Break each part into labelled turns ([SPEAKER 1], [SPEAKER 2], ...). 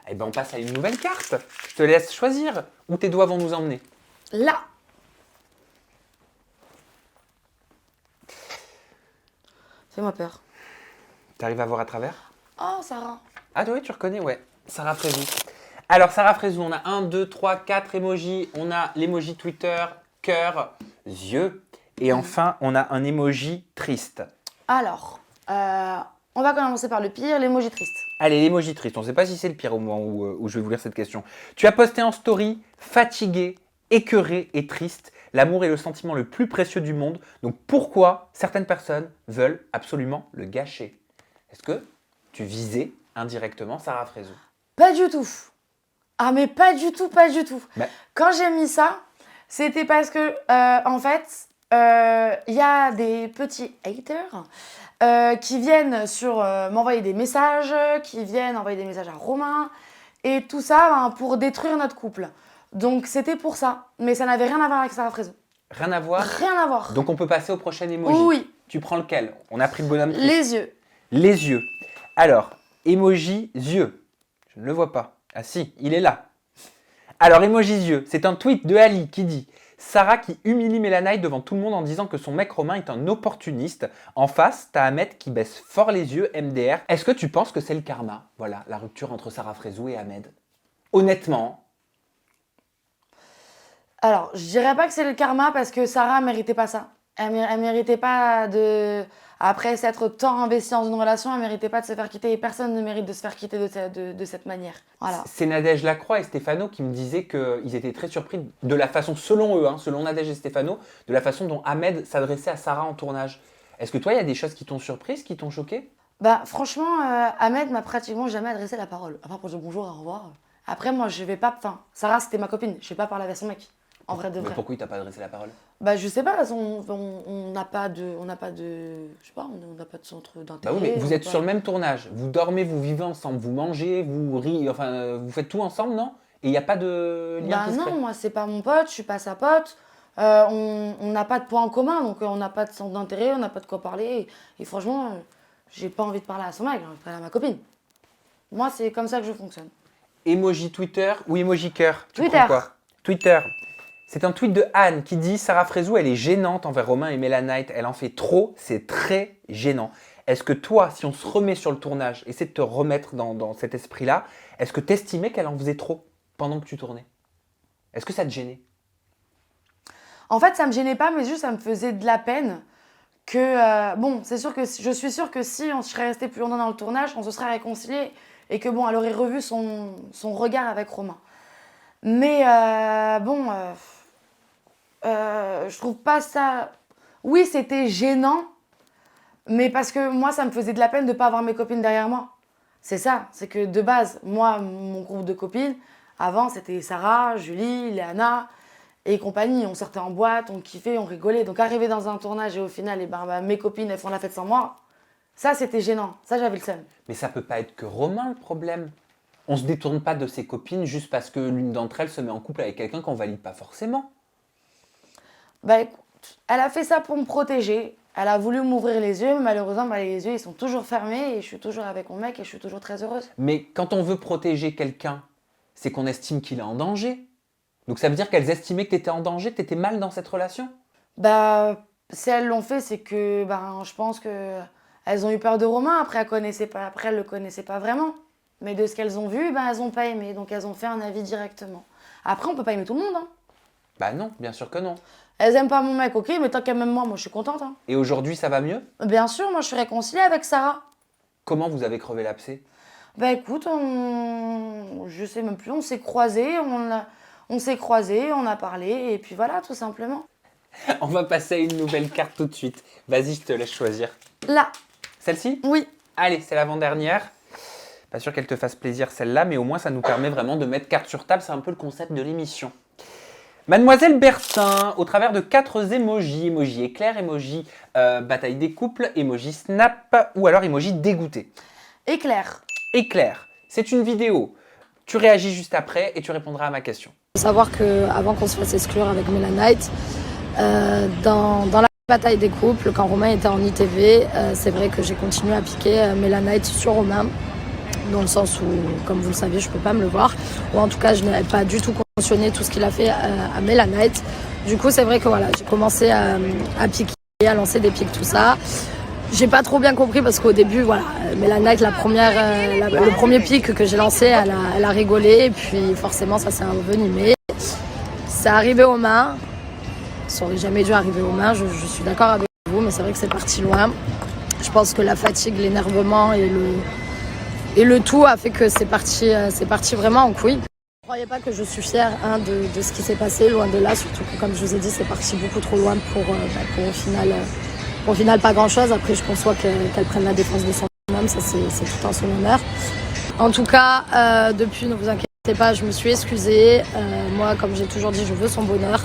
[SPEAKER 1] Eh ben on passe à une nouvelle carte. Je te laisse choisir où tes doigts vont nous emmener.
[SPEAKER 2] Là. Fais-moi peur.
[SPEAKER 1] T'arrives à voir à travers?
[SPEAKER 2] Oh, Sarah.
[SPEAKER 1] Ah oui, tu reconnais, ouais. Sarah Frézou. Alors, Sarah Frézou, on a 1, 2, 3, 4 emojis. On a l'emoji Twitter, cœur, yeux. Et enfin, on a un emoji triste.
[SPEAKER 2] Alors, on va commencer par le pire, l'emoji triste.
[SPEAKER 1] Allez, l'emoji triste. On ne sait pas si c'est le pire au moment où je vais vous lire cette question. Tu as posté en story, fatigué, écœuré et triste. L'amour est le sentiment le plus précieux du monde. Donc, pourquoi certaines personnes veulent absolument le gâcher? Est-ce que tu visais indirectement Sarah Frézou?
[SPEAKER 2] Pas du tout. Ah, mais pas du tout, pas du tout.
[SPEAKER 1] Mais...
[SPEAKER 2] Quand j'ai mis ça, c'était parce que, en fait, il y a des petits haters qui viennent m'envoyer des messages, qui viennent envoyer des messages à Romain, et tout ça pour détruire notre couple. Donc, c'était pour ça. Mais ça n'avait rien à voir avec Sarah Frézou.
[SPEAKER 1] Rien à voir?
[SPEAKER 2] Rien à voir.
[SPEAKER 1] Donc, on peut passer au prochain emoji.
[SPEAKER 2] Oui.
[SPEAKER 1] Tu prends lequel? On a pris le bonhomme triste.
[SPEAKER 2] Les yeux.
[SPEAKER 1] Les yeux. Alors, emoji yeux. Je ne le vois pas. Ah si, il est là. Alors, emoji yeux. C'est un tweet de Ali qui dit « Sarah qui humilie Mélanaï devant tout le monde en disant que son mec Romain est un opportuniste. En face, t'as Ahmed qui baisse fort les yeux, MDR. Est-ce que tu penses que c'est le karma? Voilà, la rupture entre Sarah Frézou et Ahmed. Honnêtement.
[SPEAKER 2] Alors, je dirais pas que c'est le karma parce que Sarah méritait pas ça. Elle méritait pas de... Après s'être tant investie dans une relation, elle méritait pas de se faire quitter et personne ne mérite de se faire quitter de cette manière. Voilà.
[SPEAKER 1] C'est Nadège Lacroix et Stéphano qui me disaient qu'ils étaient très surpris de la façon, selon eux, selon Nadège et Stéphano, de la façon dont Ahmed s'adressait à Sarah en tournage. Est-ce que toi, il y a des choses qui t'ont surprise, qui t'ont choqué?
[SPEAKER 2] Bah franchement, Ahmed m'a pratiquement jamais adressé la parole. À part pour dire bonjour, au revoir. Après, moi, je vais pas... Enfin, Sarah, c'était ma copine. Je vais pas parler avec son mec. En vrai de vrai.
[SPEAKER 1] Mais pourquoi il t'a pas adressé la parole?
[SPEAKER 2] Bah je sais pas, on n'a pas de... Je sais pas, on n'a pas de centre d'intérêt.
[SPEAKER 1] Bah oui, mais vous êtes sur le même tournage. Vous dormez, vous vivez ensemble, vous mangez, vous riez, enfin, vous faites tout ensemble, non? Et il n'y a pas de lien
[SPEAKER 2] Bah
[SPEAKER 1] qui se crée?
[SPEAKER 2] non, moi, c'est pas mon pote, je suis pas sa pote. On n'a pas de points en commun, donc on n'a pas de centre d'intérêt, on n'a pas de quoi parler. Et franchement, j'ai pas envie de parler à son mec, j'ai envie de parler à ma copine. Moi, c'est comme ça que je fonctionne.
[SPEAKER 1] Emoji Twitter ou emoji cœur? Tu
[SPEAKER 2] Twitter.
[SPEAKER 1] prends quoi? Twitter. C'est un tweet de Anne qui dit « Sarah Frézou, elle est gênante envers Romain et Mélanaït. Elle en fait trop, c'est très gênant. » Est-ce que toi, si on se remet sur le tournage, essaie de te remettre dans cet esprit-là, est-ce que tu estimais qu'elle en faisait trop pendant que tu tournais? Est-ce que ça te gênait?
[SPEAKER 2] En fait, ça me gênait pas, mais juste ça me faisait de la peine que... bon, c'est sûr que je suis sûre que si on serait resté plus longtemps dans le tournage, on se serait réconciliés et que bon, elle aurait revu son regard avec Romain. Mais je trouve pas ça... Oui, c'était gênant, mais parce que moi, ça me faisait de la peine de ne pas avoir mes copines derrière moi. C'est ça, c'est que de base, moi, mon groupe de copines, avant, c'était Sarah, Julie, Léana et compagnie. On sortait en boîte, on kiffait, on rigolait. Donc arriver dans un tournage et au final, mes copines, elles font la fête sans moi, ça, c'était gênant. Ça, j'avais le seum.
[SPEAKER 1] Mais ça peut pas être que Romain le problème. On se détourne pas de ses copines juste parce que l'une d'entre elles se met en couple avec quelqu'un qu'on valide pas forcément.
[SPEAKER 2] Bah écoute, elle a fait ça pour me protéger. Elle a voulu m'ouvrir les yeux, mais malheureusement, les yeux, ils sont toujours fermés et je suis toujours avec mon mec et je suis toujours très heureuse.
[SPEAKER 1] Mais quand on veut protéger quelqu'un, c'est qu'on estime qu'il est en danger. Donc ça veut dire qu'elles estimaient que tu étais en danger, que tu étais mal dans cette relation?
[SPEAKER 2] Bah, si elles l'ont fait, c'est que je pense que elles ont eu peur de Romain. Après, elles le connaissaient pas vraiment. Mais de ce qu'elles ont vu, elles ont pas aimé. Donc elles ont fait un avis directement. Après, on peut pas aimer tout le monde. Hein.
[SPEAKER 1] Bah non, bien sûr que non.
[SPEAKER 2] Elles aiment pas mon mec, ok, mais tant qu'elles m'aiment moi, je suis contente. Hein.
[SPEAKER 1] Et aujourd'hui, ça va mieux?
[SPEAKER 2] Bien sûr, moi je suis réconciliée avec Sarah.
[SPEAKER 1] Comment vous avez crevé l'abcès?
[SPEAKER 2] Bah écoute, je sais même plus, on s'est croisés, on a parlé, et puis voilà, tout simplement.
[SPEAKER 1] On va passer à une nouvelle carte tout de suite. Vas-y, je te laisse choisir.
[SPEAKER 2] Là.
[SPEAKER 1] Celle-ci?
[SPEAKER 2] Oui.
[SPEAKER 1] Allez, c'est l'avant-dernière. Pas sûr qu'elle te fasse plaisir celle-là, mais au moins ça nous permet vraiment de mettre carte sur table. C'est un peu le concept de l'émission. Mademoiselle Bertin, au travers de 4 emojis, emoji éclair, emoji bataille des couples, emoji snap ou alors emoji dégoûté.
[SPEAKER 2] Éclair.
[SPEAKER 1] Éclair, c'est une vidéo. Tu réagis juste après et tu répondras à ma question.
[SPEAKER 3] Il faut savoir qu'avant qu'on se fasse exclure avec Mélanaït, dans la bataille des couples, quand Romain était en ITV, c'est vrai que j'ai continué à piquer Mélanaït sur Romain. dans le sens où, comme vous le savez, je peux pas me le voir, ou en tout cas, je n'avais pas du tout cautionné tout ce qu'il a fait à Mela Knight. Du coup, c'est vrai que voilà, j'ai commencé à piquer, à lancer des pics, tout ça. J'ai pas trop bien compris parce qu'au début, voilà, Mela Knight, le premier pic que j'ai lancé, elle a rigolé, et puis forcément, ça s'est envenimé. C'est arrivé aux mains. Ça aurait jamais dû arriver aux mains, je suis d'accord avec vous, mais c'est vrai que c'est parti loin. Je pense que la fatigue, l'énervement et le tout a fait que c'est parti vraiment en couille. Je ne croyais pas que je suis fière de ce qui s'est passé, loin de là, surtout que comme je vous ai dit, c'est parti beaucoup trop loin pour au final pas grand-chose. Après, je conçois qu'elle prenne la défense de son homme, ça c'est tout en son honneur. En tout cas, depuis, ne vous inquiétez pas, je me suis excusée. Moi, comme j'ai toujours dit, je veux son bonheur.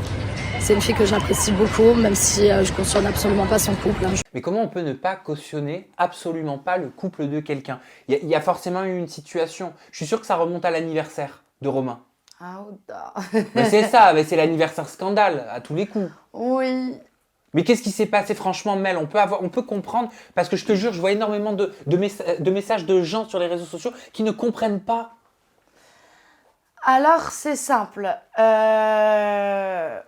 [SPEAKER 3] C'est une fille que j'apprécie beaucoup, même si je cautionne absolument pas son couple.
[SPEAKER 1] Mais comment on peut ne pas cautionner absolument pas le couple de quelqu'un? Il y a forcément eu une situation. Je suis sûr que ça remonte à l'anniversaire de Romain.
[SPEAKER 2] Ah,
[SPEAKER 1] Mais c'est ça, mais c'est l'anniversaire scandale à tous les coups.
[SPEAKER 2] oui.
[SPEAKER 1] Mais qu'est-ce qui s'est passé franchement, Mel? On peut comprendre, parce que je te jure, je vois énormément de messages de gens sur les réseaux sociaux qui ne comprennent pas.
[SPEAKER 2] Alors, c'est simple.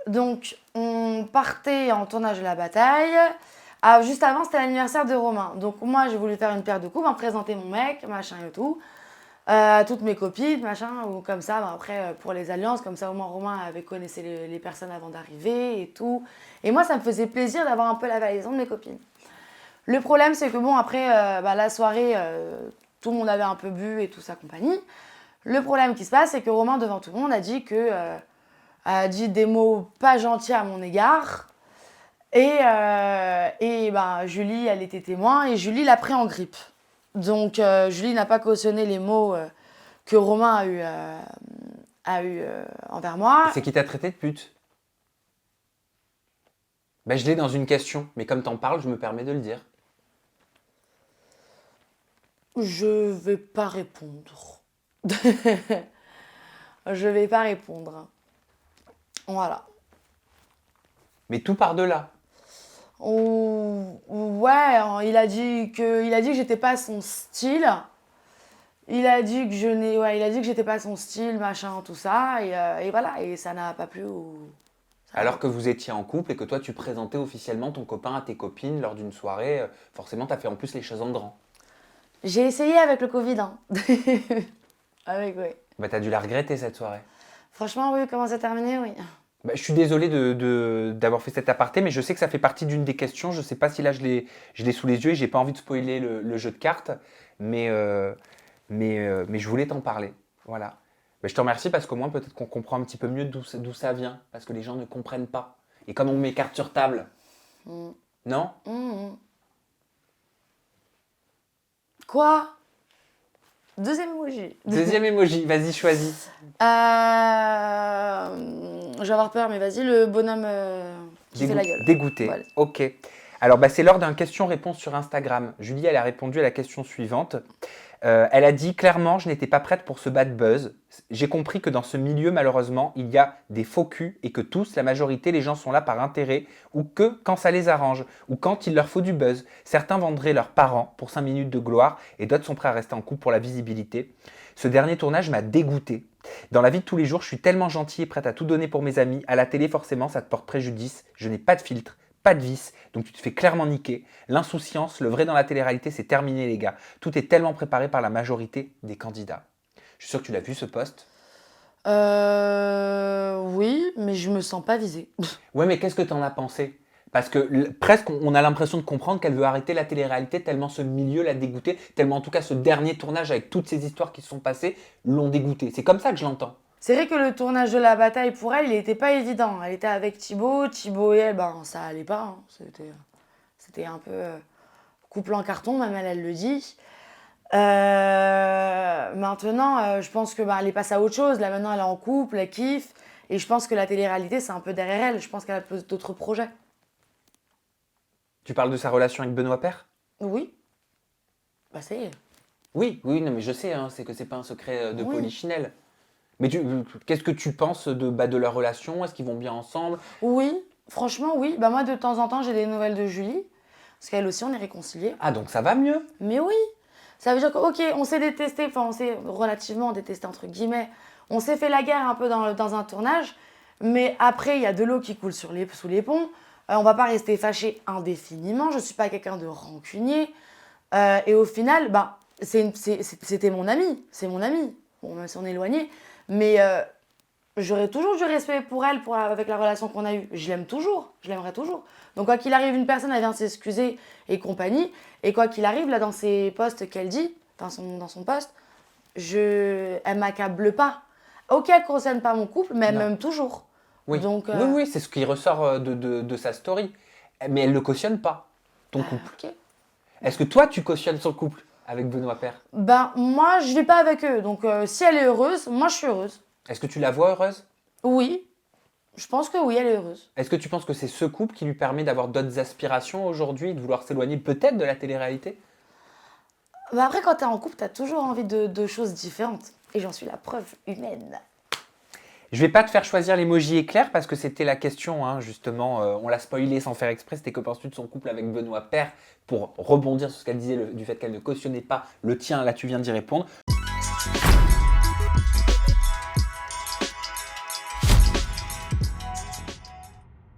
[SPEAKER 2] Donc, on partait en tournage de la bataille. Ah, juste avant, c'était l'anniversaire de Romain. Donc, moi, j'ai voulu faire une paire de coups, me présenter mon mec, machin et tout. À toutes mes copines, machin, ou comme ça. Après, pour les alliances, comme ça, au moins, Romain avait connaissé les personnes avant d'arriver et tout. Et moi, ça me faisait plaisir d'avoir un peu la validation de mes copines. Le problème, c'est que bon, après, la soirée, tout le monde avait un peu bu et tout ça, compagnie. Le problème qui se passe, c'est que Romain, devant tout le monde, a dit des mots pas gentils à mon égard. Et Julie, elle était témoin et Julie l'a pris en grippe. Donc, Julie n'a pas cautionné les mots que Romain a eu envers moi.
[SPEAKER 1] C'est qui t'a traité de pute? Ben, je l'ai dans une question, mais comme t'en parles, je me permets de le dire.
[SPEAKER 2] Je vais pas répondre. Je vais pas répondre. Voilà.
[SPEAKER 1] Mais tout par-delà.
[SPEAKER 2] Ouais, il a dit que j'étais pas son style. Il a dit que j'étais pas son style, machin, tout ça, et voilà, et ça n'a pas plu.
[SPEAKER 1] Alors que vous étiez en couple et que toi tu présentais officiellement ton copain à tes copines lors d'une soirée, forcément t'as fait en plus les choses en grand.
[SPEAKER 2] J'ai essayé avec le Covid, hein. Oui.
[SPEAKER 1] Bah t'as dû la regretter cette soirée.
[SPEAKER 2] Franchement, oui, comment c'est terminé, oui.
[SPEAKER 1] Bah, je suis désolé d'avoir fait cet aparté, mais je sais que ça fait partie d'une des questions. Je sais pas si là je l'ai sous les yeux et j'ai pas envie de spoiler le jeu de cartes, mais je voulais t'en parler. Voilà. Bah, je te remercie parce qu'au moins peut-être qu'on comprend un petit peu mieux d'où ça vient, parce que les gens ne comprennent pas. Et comme on met cartes sur table, non?
[SPEAKER 2] Quoi? Deuxième emoji.
[SPEAKER 1] Deuxième emoji, vas-y, choisis.
[SPEAKER 2] Je vais avoir peur, mais vas-y, le bonhomme qui fait la gueule.
[SPEAKER 1] Dégoûté,
[SPEAKER 2] Voilà.
[SPEAKER 1] ok. Alors, c'est lors d'un question-réponse sur Instagram. Julie, elle a répondu à la question suivante. Elle a dit clairement, je n'étais pas prête pour ce bad buzz. J'ai compris que dans ce milieu, malheureusement, il y a des faux culs et que tous, la majorité, les gens sont là par intérêt ou que quand ça les arrange ou quand il leur faut du buzz. Certains vendraient leurs parents pour 5 minutes de gloire et d'autres sont prêts à rester en couple pour la visibilité. Ce dernier tournage m'a dégoûté. Dans la vie de tous les jours, je suis tellement gentille et prête à tout donner pour mes amis. À la télé, forcément, ça te porte préjudice. Je n'ai pas de filtre. Pas de vice, donc tu te fais clairement niquer. L'insouciance, le vrai dans la télé-réalité, c'est terminé les gars. Tout est tellement préparé par la majorité des candidats. Je suis sûr que tu l'as vu ce post.
[SPEAKER 2] Oui, mais je me sens pas visée.
[SPEAKER 1] Ouais, mais qu'est-ce que t'en as pensé? Parce que presque on a l'impression de comprendre qu'elle veut arrêter la télé-réalité tellement ce milieu l'a dégoûté, tellement en tout cas ce dernier tournage avec toutes ces histoires qui se sont passées l'ont dégoûté. C'est comme ça que je l'entends.
[SPEAKER 2] C'est vrai que le tournage de la bataille, pour elle, il n'était pas évident. Elle était avec Thibaut et elle, ça allait pas. Hein. C'était un peu couple en carton, même elle le dit. Maintenant, je pense que elle est passée à autre chose. Là, maintenant, elle est en couple, elle kiffe. Et je pense que la télé-réalité, c'est un peu derrière elle. Je pense qu'elle a d'autres projets.
[SPEAKER 1] Tu parles de sa relation avec Benoît Paire?
[SPEAKER 2] Oui. Ça y est.
[SPEAKER 1] Oui, non, mais je sais, hein, c'est que c'est pas un secret de
[SPEAKER 2] Oui.
[SPEAKER 1] Polichinelle. Mais qu'est-ce que tu penses de leur relation? Est-ce qu'ils vont bien ensemble?
[SPEAKER 2] Oui, franchement, oui. Moi, de temps en temps, j'ai des nouvelles de Julie. Parce qu'elle aussi, on est réconciliés.
[SPEAKER 1] Ah, donc ça va mieux?
[SPEAKER 2] Mais oui. Ça veut dire que, ok, on s'est détesté, enfin, on s'est relativement détesté, entre guillemets. On s'est fait la guerre un peu dans un tournage, mais après, il y a de l'eau qui coule sous les ponts. On va pas rester fâchés indéfiniment. Je suis pas quelqu'un de rancunier. Et au final, ben, c'était mon ami. C'est mon ami. Bon, même si on est éloigné. Mais j'aurais toujours du respect pour elle, avec la relation qu'on a eue. Je l'aime toujours. Je l'aimerais toujours. Donc, quoi qu'il arrive, une personne, elle vient s'excuser et compagnie. Et quoi qu'il arrive, là, dans ses posts qu'elle dit, dans son post, elle m'accable pas. Ok, elle ne concerne pas mon couple, mais elle
[SPEAKER 1] Non.
[SPEAKER 2] m'aime toujours.
[SPEAKER 1] Oui,
[SPEAKER 2] Donc,
[SPEAKER 1] oui, c'est ce qui ressort de sa story. Mais elle ne cautionne pas ton couple.
[SPEAKER 2] Ok.
[SPEAKER 1] Est-ce que toi, tu cautionnes son couple avec Benoît Paire?
[SPEAKER 2] Ben, moi, je vis pas avec eux. Donc, si elle est heureuse, moi, je suis heureuse.
[SPEAKER 1] Est-ce que tu la vois heureuse?
[SPEAKER 2] Oui. Je pense que oui, elle est heureuse.
[SPEAKER 1] Est-ce que tu penses que c'est ce couple qui lui permet d'avoir d'autres aspirations aujourd'hui, de vouloir s'éloigner peut-être de la télé-réalité?
[SPEAKER 2] Ben, après, quand t'es en couple, t'as toujours envie de choses différentes. Et j'en suis la preuve humaine.
[SPEAKER 1] Je vais pas te faire choisir l'emoji éclair parce que c'était la question, hein, justement, on l'a spoilé sans faire exprès, c'était que penses-tu de son couple avec Benoît Paire pour rebondir sur ce qu'elle disait du fait qu'elle ne cautionnait pas le tien, là tu viens d'y répondre.